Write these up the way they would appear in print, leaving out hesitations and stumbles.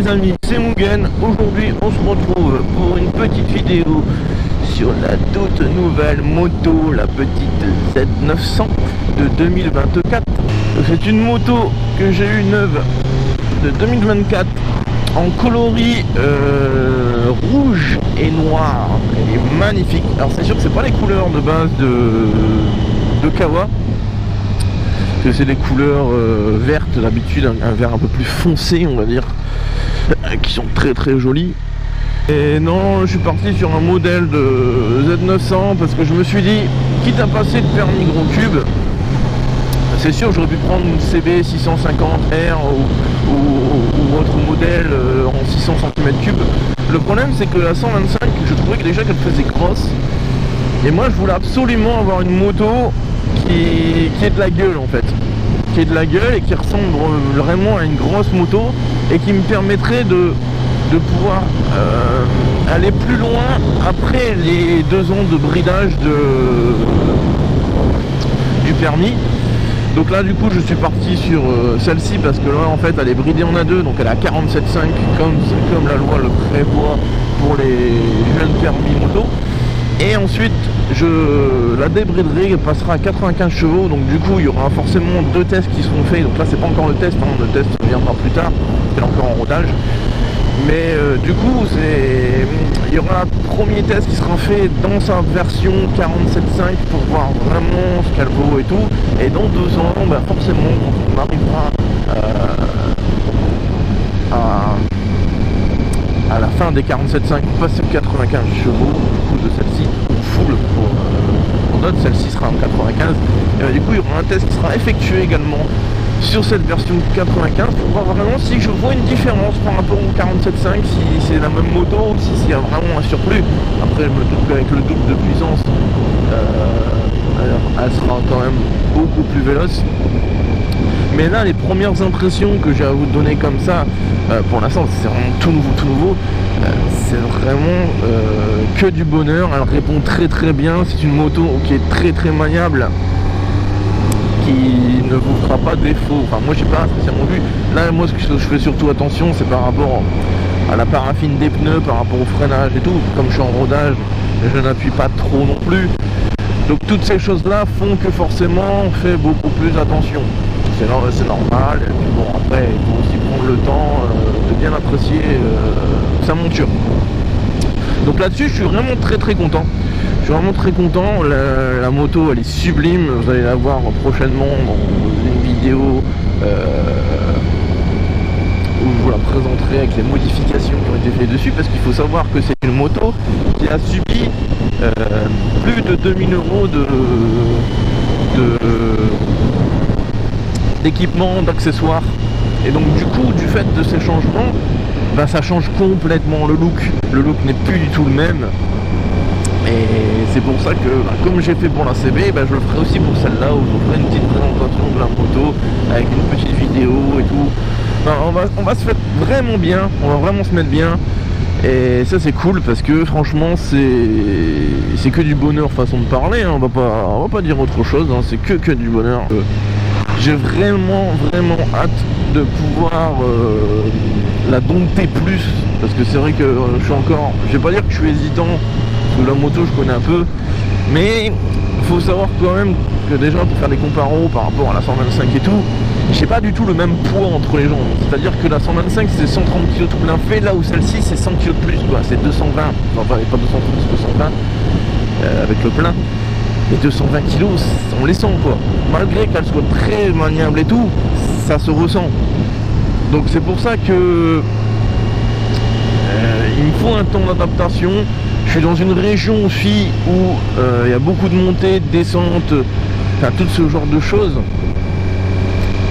les amis, c'est Mugen. Aujourd'hui on se retrouve pour une petite vidéo sur la toute nouvelle moto, la petite Z900 de 2024. C'est une moto que j'ai eue neuve de 2024 en coloris rouge et noir. Elle est magnifique. Alors c'est sûr que c'est pas les couleurs de base de Kawa, que c'est des couleurs vertes d'habitude, un vert un peu plus foncé on va dire, qui sont très très jolies. Et non, je suis parti sur un modèle de Z900 parce que je me suis dit, quitte à passer le permis gros cube, c'est sûr j'aurais pu prendre une CB 650R ou autre modèle en 600 cm3. Le problème c'est que la 125, je trouvais que déjà qu'elle faisait grosse, et moi je voulais absolument avoir une moto qui est de la gueule en fait, qui est de la gueule et qui ressemble vraiment à une grosse moto et qui me permettrait de pouvoir aller plus loin après les 2 ans de bridage du permis. Donc là du coup je suis parti sur celle-ci parce que là en fait elle est bridée en A2, donc elle est à 47,5 comme la loi le prévoit pour les jeunes permis moto. Et ensuite je la débriderai, elle passera à 95 chevaux, donc du coup il y aura forcément 2 tests qui seront faits. Donc là c'est pas encore le test, le test viendra plus tard, c'est encore en rodage. Mais du coup il y aura un premier test qui sera fait dans sa version 47.5 pour voir vraiment ce qu'elle vaut et tout. Et dans 2 ans, forcément on arrivera à la fin des 47.5 pour passer aux 95 chevaux du coup de celle-ci, ou full pour d'autres, celle-ci sera en 95. Et du coup il y aura un test qui sera effectué également sur cette version 95 pour voir vraiment si je vois une différence par rapport au 47.5, si c'est la même moto ou s'il y a vraiment un surplus. Après je me doute qu'avec le double de puissance elle sera quand même beaucoup plus véloce. Mais là les premières impressions que j'ai à vous donner comme ça, pour l'instant c'est vraiment tout nouveau, c'est vraiment que du bonheur. Elle répond très très bien, c'est une moto qui est très très maniable, qui ne vous fera pas défaut. Enfin moi j'ai pas spécialement vu. Là moi ce que je fais surtout attention c'est par rapport à la paraffine des pneus, par rapport au freinage et tout. Comme je suis en rodage, je n'appuie pas trop non plus. Donc toutes ces choses là font que forcément on fait beaucoup plus attention. C'est normal. Et puis bon après il faut aussi prendre le temps de bien apprécier sa monture. Donc là-dessus je suis vraiment très très content. Je suis vraiment très content, la moto elle est sublime, vous allez la voir prochainement dans une vidéo où je vous la présenterai avec les modifications qui ont été faites dessus, parce qu'il faut savoir que c'est une moto qui a subi plus de 2000 € d'équipement, d'accessoires, et donc du coup du fait de ces changements, ça change complètement le look. Le look n'est plus du tout le même. Et c'est pour ça que, comme j'ai fait pour la CB, je le ferai aussi pour celle-là, où je vous ferai une petite présentation de la moto avec une petite vidéo et tout. On va se mettre vraiment bien, on va vraiment se mettre bien. Et ça c'est cool parce que franchement c'est que du bonheur façon de parler, hein. On va pas dire autre chose, hein. C'est que du bonheur. J'ai vraiment hâte de pouvoir la dompter plus, parce que c'est vrai que je suis encore, je vais pas dire que je suis hésitant, parce que la moto je connais un peu, mais il faut savoir quand même que déjà pour faire des comparos par rapport à la 125 et tout, j'ai pas du tout le même poids entre les jambes. C'est à dire que la 125 c'est 130 kg tout plein fait, là où celle-ci c'est 100 kg de plus quoi, c'est 220, enfin pas 230, c'est 220 avec le plein. Les 220 kg on les sent quoi, malgré qu'elle soit très maniable et tout, ça se ressent. Donc c'est pour ça que il me faut un temps d'adaptation. Je suis dans une région aussi où il y a beaucoup de montées, de descentes, enfin tout ce genre de choses.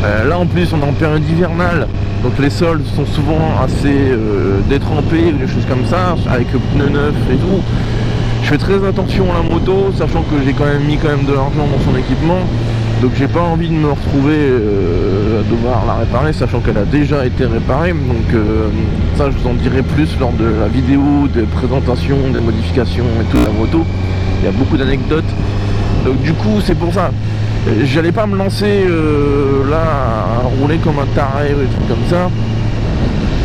Là en plus on est en période hivernale, donc les sols sont souvent assez détrempés, des choses comme ça, avec le pneu neuf et tout. Je fais très attention à la moto, sachant que j'ai quand même mis de l'argent dans son équipement. Donc j'ai pas envie de me retrouver à devoir la réparer, sachant qu'elle a déjà été réparée. Donc ça je vous en dirai plus lors de la vidéo, des présentations, des modifications et tout de la moto. Il y a beaucoup d'anecdotes. Donc du coup c'est pour ça. J'allais pas me lancer là à rouler comme un taré ou des trucs comme ça.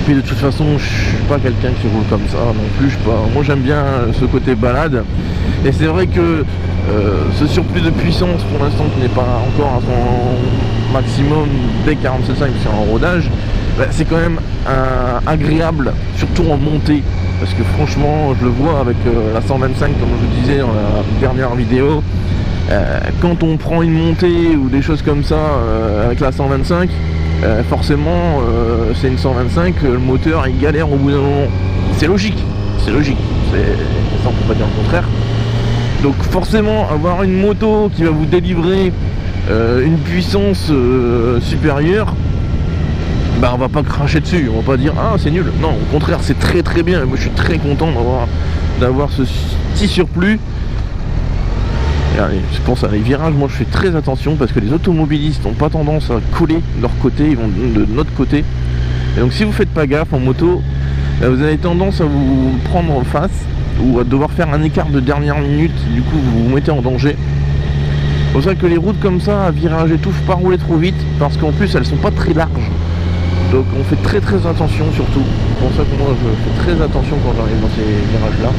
puis de toute façon, je suis pas quelqu'un qui roule comme ça non plus. Je sais pas. Moi j'aime bien ce côté balade. Et c'est vrai que ce surplus de puissance pour l'instant qui n'est pas encore à son maximum dès 47.5 sur un rodage, bah, c'est quand même agréable, surtout en montée. Parce que franchement, je le vois avec la 125, comme je vous disais dans la dernière vidéo, quand on prend une montée ou des choses comme ça avec la 125, forcément c'est une 125, le moteur il galère au bout d'un moment. C'est logique, ça on peut pas dire le contraire. Donc forcément avoir une moto qui va vous délivrer une puissance supérieure, bah on va pas cracher dessus, on va pas dire ah c'est nul. Non, au contraire c'est très très bien. Moi je suis très content d'avoir ce petit surplus. Je pense à les virages, moi je fais très attention parce que les automobilistes n'ont pas tendance à coller de leur côté, ils vont de notre côté. Et donc si vous faites pas gaffe en moto, vous avez tendance à vous prendre en face ou à devoir faire un écart de dernière minute, du coup vous vous mettez en danger. C'est pour ça que les routes comme ça, à virage et tout, faut pas rouler trop vite parce qu'en plus elles sont pas très larges. Donc on fait très très attention surtout. C'est pour ça que moi je fais très attention quand j'arrive dans ces virages là.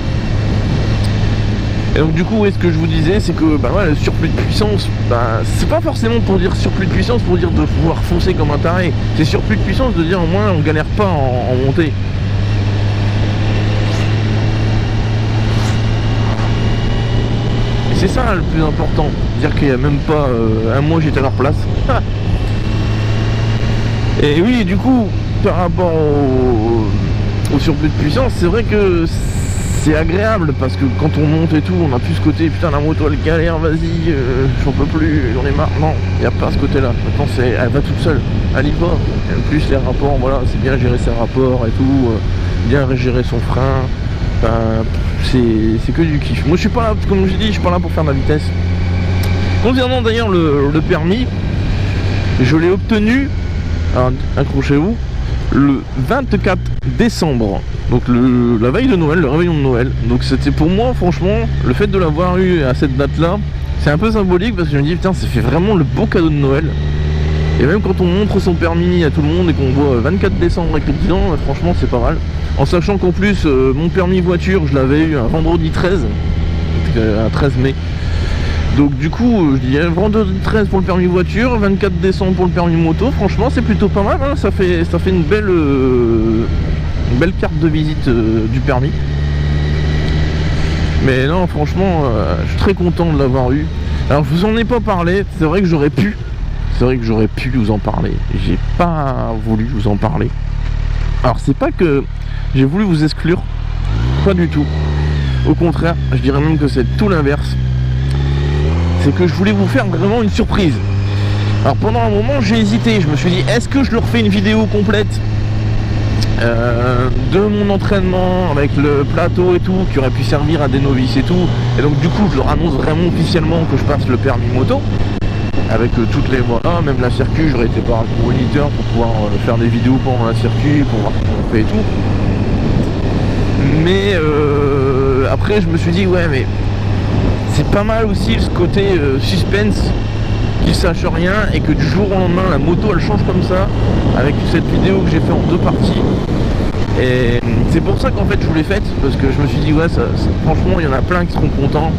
Et donc du coup, ce que je vous disais, c'est que bah, ouais, le surplus de puissance, bah, c'est pas forcément pour dire surplus de puissance, pour dire de pouvoir foncer comme un taré. C'est surplus de puissance de dire au moins on galère pas en montée. Et c'est ça le plus important, dire qu'il n'y a même pas un mois j'étais à leur place. Et oui, du coup, par rapport au surplus de puissance, c'est vrai que c'est agréable parce que quand on monte et tout, on a plus ce côté putain la moto elle galère, vas-y, j'en peux plus, j'en ai marre. Non, il n'y a pas ce côté là. Maintenant elle va toute seule, elle y va. Et en plus les rapports, voilà, c'est bien gérer ses rapports et tout, bien gérer son frein. C'est que du kiff. Moi je suis pas là, comme je dis, je suis pas là pour faire de la vitesse. Concernant d'ailleurs le permis, je l'ai obtenu, accrochez-vous, le 24 décembre, donc la veille de Noël, le réveillon de Noël. Donc c'était pour moi franchement, le fait de l'avoir eu à cette date là, c'est un peu symbolique parce que je me dis putain ça fait vraiment le beau cadeau de Noël. Et même quand on montre son permis à tout le monde et qu'on voit 24 décembre avec le bilan, franchement c'est pas mal. En sachant qu'en plus mon permis voiture je l'avais eu un vendredi 13, un 13 mai. Donc du coup, je dis vendredi 13 pour le permis voiture, 24 décembre pour le permis moto. Franchement, c'est plutôt pas mal, hein. Ça fait une belle carte de visite du permis. Mais non, franchement, je suis très content de l'avoir eu. Alors, je vous en ai pas parlé. C'est vrai que j'aurais pu vous en parler. J'ai pas voulu vous en parler. Alors, c'est pas que j'ai voulu vous exclure, pas du tout. Au contraire, je dirais même que c'est tout l'inverse. C'est que je voulais vous faire vraiment une surprise. Alors pendant un moment j'ai hésité, je me suis dit est-ce que je leur fais une vidéo complète de mon entraînement avec le plateau et tout, qui aurait pu servir à des novices et tout, et donc du coup je leur annonce vraiment officiellement que je passe le permis moto avec toutes les voilà, même la circuit, j'aurais été par moniteur pour pouvoir faire des vidéos pendant la circuit, pour voir ce qu'on fait et tout. Mais après je me suis dit ouais mais c'est pas mal aussi ce côté suspense, qu'ils sachent rien et que du jour au lendemain la moto elle change comme ça, avec cette vidéo que j'ai fait en 2 parties. Et c'est pour ça qu'en fait je vous l'ai faite, parce que je me suis dit ouais franchement il y en a plein qui seront contents.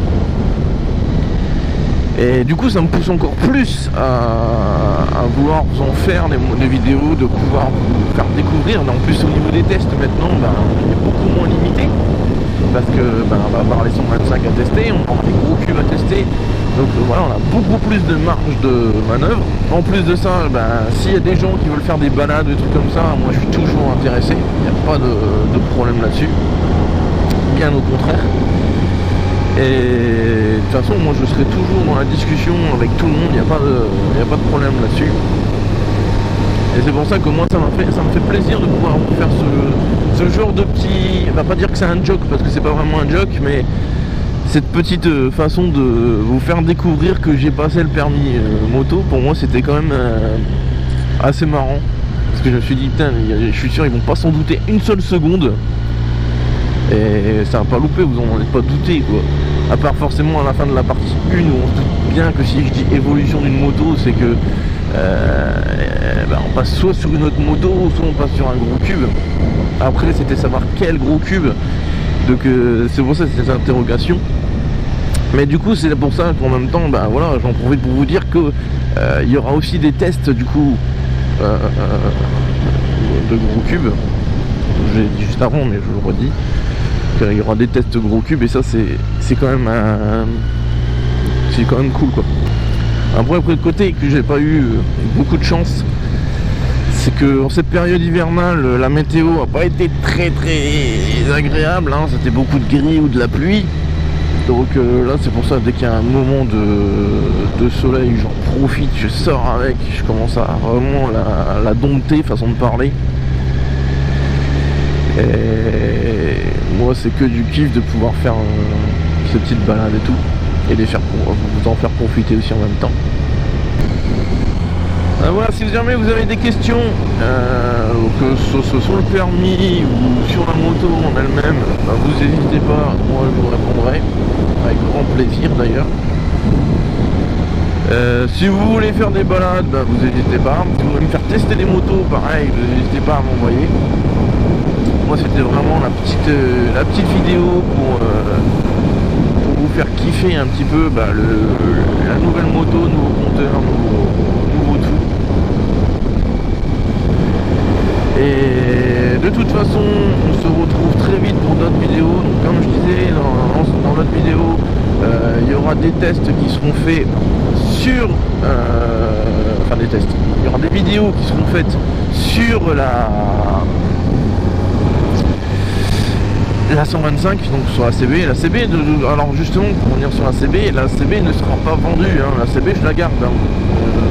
Et du coup ça me pousse encore plus à vouloir vous en faire des vidéos, de pouvoir vous faire découvrir. Mais en plus au niveau des tests maintenant, il est beaucoup moins limité. Parce que on va avoir les 125 à tester, on va avoir des gros cubes à tester. Donc voilà, on a beaucoup plus de marge de manœuvre. En plus de ça, s'il y a des gens qui veulent faire des balades, des trucs comme ça, moi je suis toujours intéressé. Il n'y a pas de problème là-dessus. Bien au contraire. Et de toute façon, moi je serai toujours dans la discussion avec tout le monde, il n'y a pas de problème là-dessus. Et c'est pour ça que moi ça me fait plaisir de pouvoir vous faire ce genre de petit... On va pas dire que c'est un joke parce que c'est pas vraiment un joke, mais cette petite façon de vous faire découvrir que j'ai passé le permis moto, pour moi c'était quand même assez marrant. Parce que je me suis dit putain, je suis sûr ils vont pas s'en douter une seule seconde. Et ça va pas louper, vous en êtes pas douté quoi. À part forcément à la fin de la partie 1 où on se doute bien que si je dis évolution d'une moto, c'est que on passe soit sur une autre moto, soit on passe sur un gros cube. Après c'était savoir quel gros cube, donc c'est pour ça ces interrogations. Mais du coup c'est pour ça qu'en même temps voilà, j'en profite pour vous dire que il y aura aussi des tests du coup de gros cubes. J'ai dit juste avant mais je le redis, qu'il y aura des tests gros cubes et ça c'est quand même cool quoi. Après le côté que j'ai pas eu beaucoup de chance, c'est que en cette période hivernale la météo a pas été très agréable, hein. C'était beaucoup de gris ou de la pluie. Donc là c'est pour ça, dès qu'il y a un moment de soleil, j'en profite, je sors avec, je commence à vraiment la dompter, façon de parler. Et moi c'est que du kiff de pouvoir faire ces petites balades et tout, et vous en faire profiter aussi en même temps. Voilà, si jamais vous avez des questions, que ce soit sur le permis ou sur la moto en elle-même, vous n'hésitez pas, moi je vous répondrai, avec grand plaisir d'ailleurs. Si vous voulez faire des balades, vous n'hésitez pas. Si vous voulez me faire tester des motos, pareil, vous n'hésitez pas à m'envoyer. Moi c'était vraiment la petite vidéo pour vous faire kiffer un petit peu la nouvelle moto, nouveau compteur, nouveau tout. Et de toute façon, on se retrouve très vite pour d'autres vidéos. Donc comme je disais dans l'autre vidéo, il y aura des tests qui seront faits sur... des tests. Il y aura des vidéos qui seront faites sur la 125, donc sur la CB. La CB, alors justement pour revenir sur la CB ne sera pas vendue, hein. La CB je la garde, hein.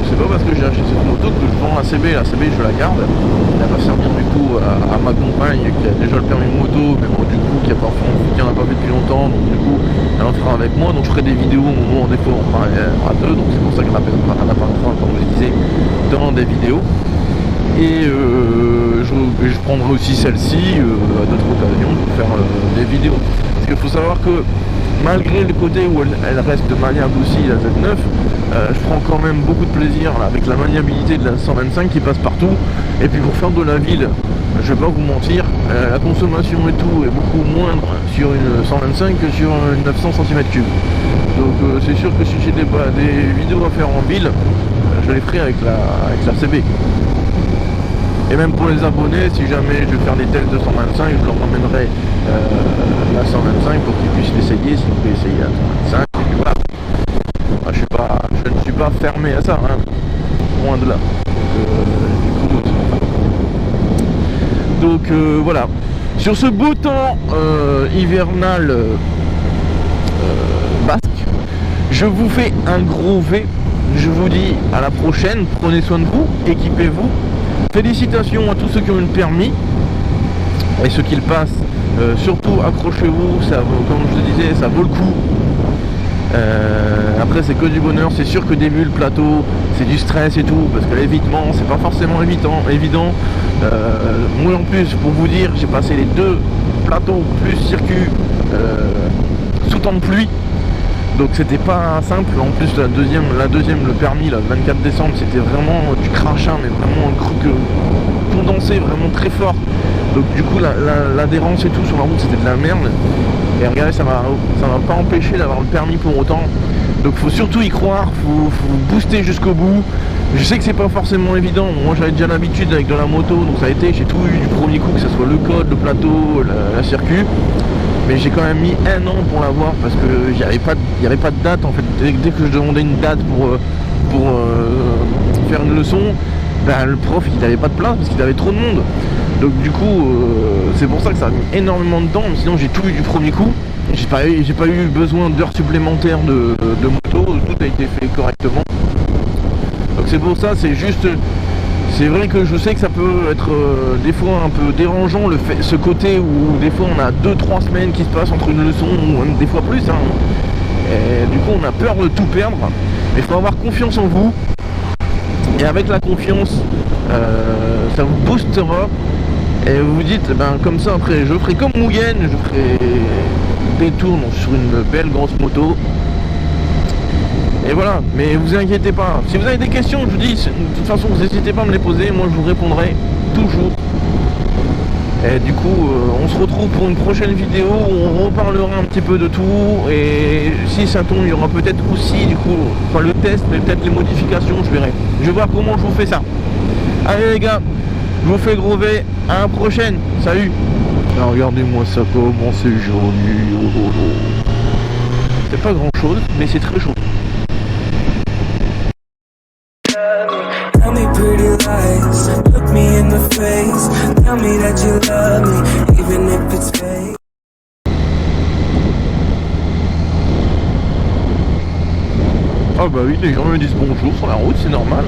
C'est pas parce que j'ai acheté cette moto que je vends la CB je la garde. Elle va servir du coup à ma compagne qui a déjà le permis moto, mais bon, du coup qui en a pas fait depuis longtemps, donc du coup elle en fera avec moi, donc je ferai des vidéos au moment des fois on fera à deux, donc c'est pour ça qu'elle apparaîtra, comme je disais, dans des vidéos. Et je prendrai aussi celle-ci à d'autres occasions pour faire des vidéos. Parce qu'il faut savoir que malgré le côté où elle reste maniable aussi, la Z9, je prends quand même beaucoup de plaisir là, avec la maniabilité de la 125 qui passe partout. Et puis pour faire de la ville, je vais pas vous mentir, la consommation et tout est beaucoup moindre sur une 125 que sur une 900 cm3. Donc c'est sûr que si j'ai des vidéos à faire en ville, je les ferai avec la CB. Et même pour les abonnés, si jamais je vais faire des tests de 125, je leur emmènerai la 125 pour qu'ils puissent l'essayer, s'ils peuvent essayer la 125. Et puis voilà. Je ne suis pas fermé à ça, hein. Loin de là. Donc voilà. Sur ce beau temps hivernal basque, je vous fais un gros V. Je vous dis à la prochaine. Prenez soin de vous, équipez-vous. Félicitations à tous ceux qui ont eu le permis et ceux qui le passent. Surtout accrochez-vous, comme je le disais, ça vaut le coup. Après c'est que du bonheur, c'est sûr que début le plateau c'est du stress et tout, parce que l'évitement c'est pas forcément évident. Moi en plus, pour vous dire, j'ai passé les deux plateaux plus circuit sous temps de pluie. Donc c'était pas simple. En plus la deuxième, le permis, le 24 décembre, c'était vraiment du crachin, mais vraiment un truc condensé, vraiment très fort. Donc du coup l'adhérence et tout sur la route c'était de la merde. Et regardez, ça m'a pas empêché d'avoir le permis pour autant. Donc faut surtout y croire, faut booster jusqu'au bout. Je sais que c'est pas forcément évident. Moi j'avais déjà l'habitude avec de la moto, donc ça a été, j'ai tout eu du premier coup, que ce soit le code, le plateau, la circuit. Mais j'ai quand même mis 1 an pour l'avoir parce que il n'y avait pas de date en fait. Dès que je demandais une date pour faire une leçon, le prof il n'avait pas de place parce qu'il avait trop de monde. Donc du coup c'est pour ça que ça a mis énormément de temps, mais sinon j'ai tout eu du premier coup. J'ai pas eu besoin d'heures supplémentaires de moto, tout a été fait correctement. Donc c'est pour ça, c'est vrai que je sais que ça peut être des fois un peu dérangeant ce côté où des fois on a 2-3 semaines qui se passent entre une leçon, ou même des fois plus, hein. Et du coup on a peur de tout perdre, mais il faut avoir confiance en vous, et avec la confiance ça vous boostera, et vous vous dites comme ça après je ferai comme Mugen, je ferai des tours sur une belle grosse moto, Et voilà, mais vous inquiétez pas. Si vous avez des questions, je vous dis, de toute façon, vous n'hésitez pas à me les poser. Moi, je vous répondrai toujours. Et du coup, on se retrouve pour une prochaine vidéo où on reparlera un petit peu de tout. Et si ça tombe, il y aura peut-être aussi, du coup, enfin le test, mais peut-être les modifications, je verrai. Je vais voir comment je vous fais ça. Allez les gars, je vous fais gros V. À la prochaine. Salut. Alors, regardez-moi ça, comment c'est joli. Oh, oh, oh. C'est pas grand chose, mais c'est très chaud. Tell me pretty lies, look me in the face, tell me that you love me, even if it's fake. Ah bah oui, les gens me disent bonjour sur la route, c'est normal.